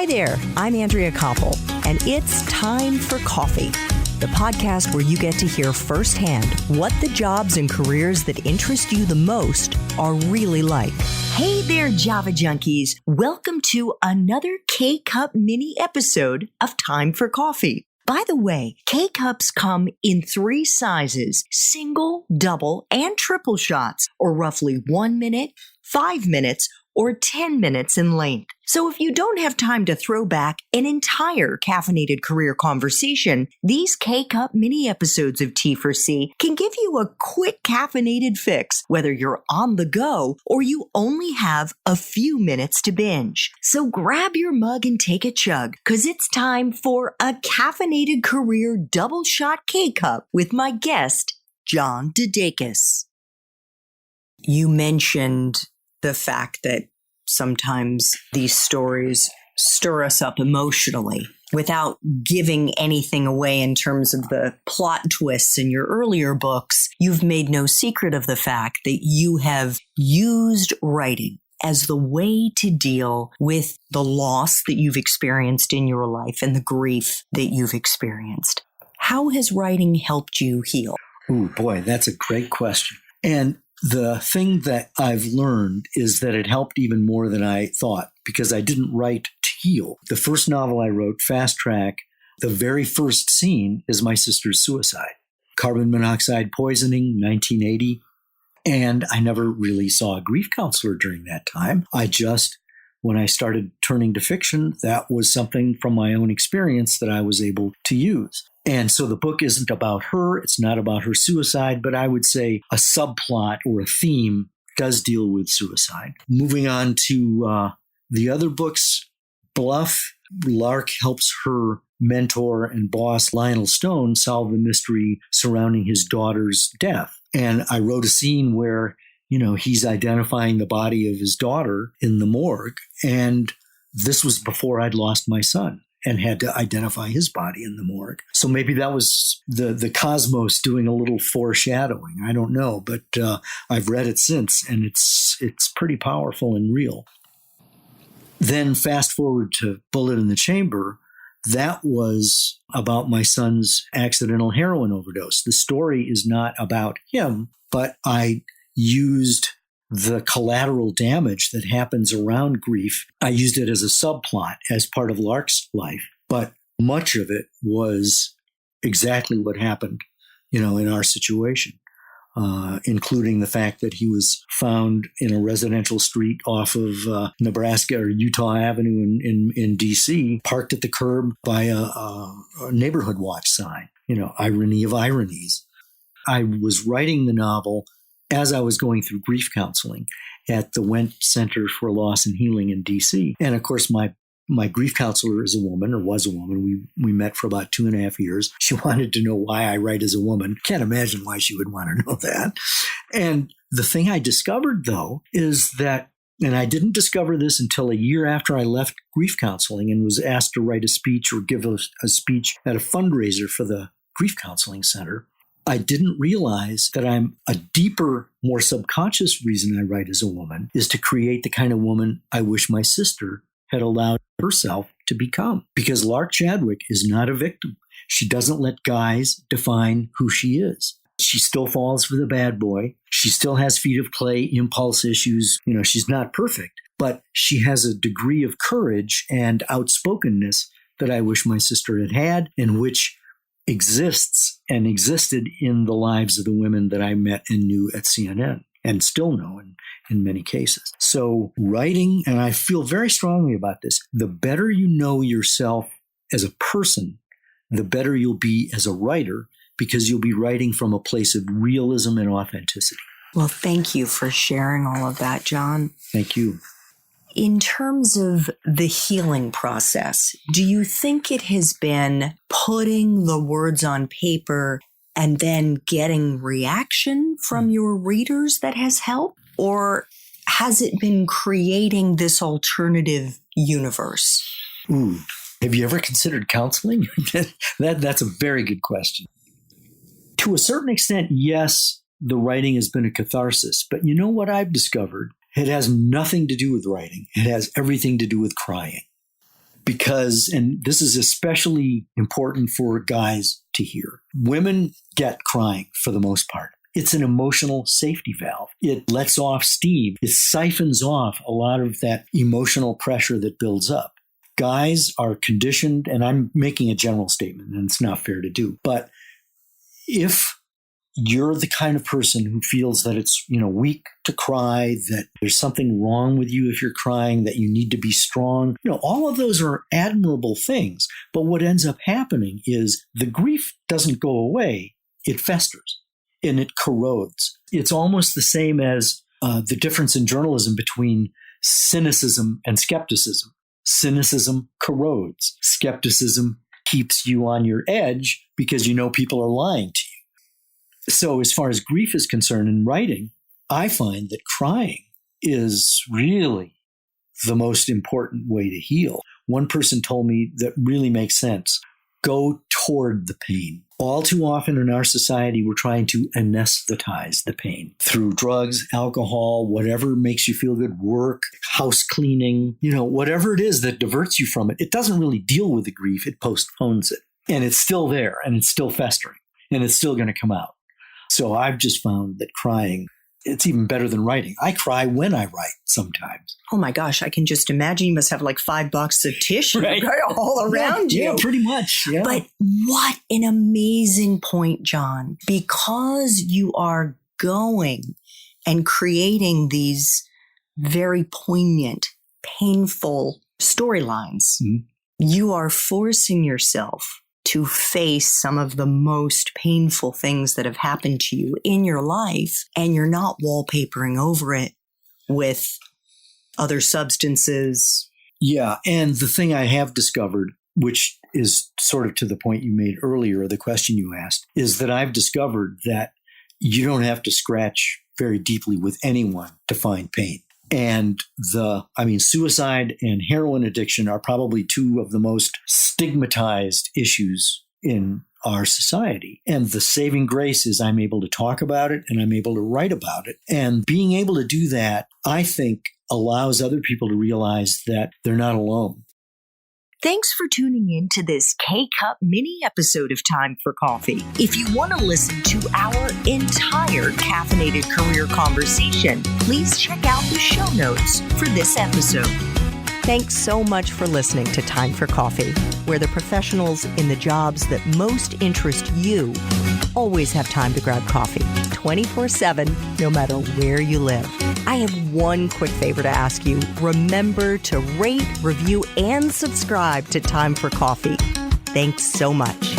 Hi there, I'm Andrea Koppel, and it's time for coffee, the podcast where you get to hear firsthand what the jobs and careers that interest you the most are really like. Hey there, Java junkies. Welcome to another K-Cup mini episode of Time for Coffee. By the way, K-Cups come in 3 sizes, single, double, and triple shots, or roughly 1 minute, 5 minutes, or 10 minutes in length. So if you don't have time to throw back an entire caffeinated career conversation, these K-Cup mini episodes of T4C can give you a quick caffeinated fix, whether you're on the go or you only have a few minutes to binge. So grab your mug and take a chug, because it's time for a caffeinated career double shot K-Cup with my guest, John DeDakis. You mentioned the fact that sometimes these stories stir us up emotionally without giving anything away in terms of the plot twists in your earlier books. You've made no secret of the fact that you have used writing as the way to deal with the loss that you've experienced in your life and the grief that you've experienced. How has writing helped you heal? Oh boy, that's a great question. And the thing that I've learned is that it helped even more than I thought, because I didn't write to heal. The first novel I wrote, Fast Track, the very first scene is my sister's suicide. Carbon monoxide poisoning, 1980. And I never really saw a grief counselor during that time. When I started turning to fiction, that was something from my own experience that I was able to use. And so the book isn't about her. It's not about her suicide, but I would say a subplot or a theme does deal with suicide. Moving on to the other books, Bluff, Lark helps her mentor and boss, Lionel Stone, solve the mystery surrounding his daughter's death. And I wrote a scene where, he's identifying the body of his daughter in the morgue. And this was before I'd lost my son and had to identify his body in the morgue. So maybe that was the cosmos doing a little foreshadowing. I don't know, but I've read it since, and it's pretty powerful and real. Then fast forward to Bullet in the Chamber. That was about my son's accidental heroin overdose. The story is not about him, but I used the collateral damage that happens around grief. I used it as a subplot as part of Lark's life, but much of it was exactly what happened, in our situation, including the fact that he was found in a residential street off of Nebraska or Utah Avenue in D.C., parked at the curb by a neighborhood watch sign, irony of ironies. I was writing the novel as I was going through grief counseling at the Went Center for Loss and Healing in D.C. And of course, my grief counselor is a woman, or was a woman. We met for about 2.5 years. She wanted to know why I write as a woman. Can't imagine why she would want to know that. And the thing I discovered, though, is that, and I didn't discover this until a year after I left grief counseling and was asked to write a speech or give a speech at a fundraiser for the Grief Counseling Center, I didn't realize that I'm a deeper, more subconscious reason I write as a woman is to create the kind of woman I wish my sister had allowed herself to become. Because Lark Chadwick is not a victim. She doesn't let guys define who she is. She still falls for the bad boy. She still has feet of clay, impulse issues. She's not perfect, but she has a degree of courage and outspokenness that I wish my sister had had, and which exists and existed in the lives of the women that I met and knew at CNN and still know in many cases. So writing, and I feel very strongly about this, the better you know yourself as a person, the better you'll be as a writer, because you'll be writing from a place of realism and authenticity. Well, thank you for sharing all of that, John. Thank you. In terms of the healing process, do you think it has been putting the words on paper and then getting reaction from your readers that has helped? Or has it been creating this alternative universe? Have you ever considered counseling? That's a very good question. To a certain extent, yes, the writing has been a catharsis. But you know what I've discovered? It has nothing to do with writing. It has everything to do with crying. because, and this is especially important for guys to hear, women get crying for the most part. It's an emotional safety valve. It lets off steam. It siphons off a lot of that emotional pressure that builds up. Guys are conditioned, and I'm making a general statement, and it's not fair to do, but if you're the kind of person who feels that it's, weak to cry, that there's something wrong with you if you're crying, that you need to be strong, all of those are admirable things. But what ends up happening is the grief doesn't go away. It festers and it corrodes. It's almost the same as the difference in journalism between cynicism and skepticism. Cynicism corrodes. Skepticism keeps you on your edge because people are lying to you. So as far as grief is concerned in writing, I find that crying is really the most important way to heal. One person told me that really makes sense. Go toward the pain. All too often in our society, we're trying to anesthetize the pain through drugs, alcohol, whatever makes you feel good, work, house cleaning, whatever it is that diverts you from it. It doesn't really deal with the grief. It postpones it. And it's still there, and it's still festering, and it's still going to come out. So I've just found that crying, it's even better than writing. I cry when I write sometimes. Oh my gosh, I can just imagine you must have like 5 boxes of tissue all around you. Yeah, pretty much. Yeah. But what an amazing point, John. Because you are going and creating these very poignant, painful storylines, you are forcing yourself to face some of the most painful things that have happened to you in your life, and you're not wallpapering over it with other substances. Yeah, and the thing I have discovered, which is sort of to the point you made earlier, the question you asked, is that I've discovered that you don't have to scratch very deeply with anyone to find pain. And suicide and heroin addiction are probably 2 of the most stigmatized issues in our society. And the saving grace is I'm able to talk about it and I'm able to write about it. And being able to do that, I think, allows other people to realize that they're not alone. Thanks for tuning in to this K-Cup mini episode of Time for Coffee. If you want to listen to our entire caffeinated career conversation, please check out the show notes for this episode. Thanks so much for listening to Time for Coffee, where the professionals in the jobs that most interest you always have time to grab coffee 24/7, no matter where you live. I have one quick favor to ask you. Remember to rate, review, and subscribe to Time for Coffee. Thanks so much.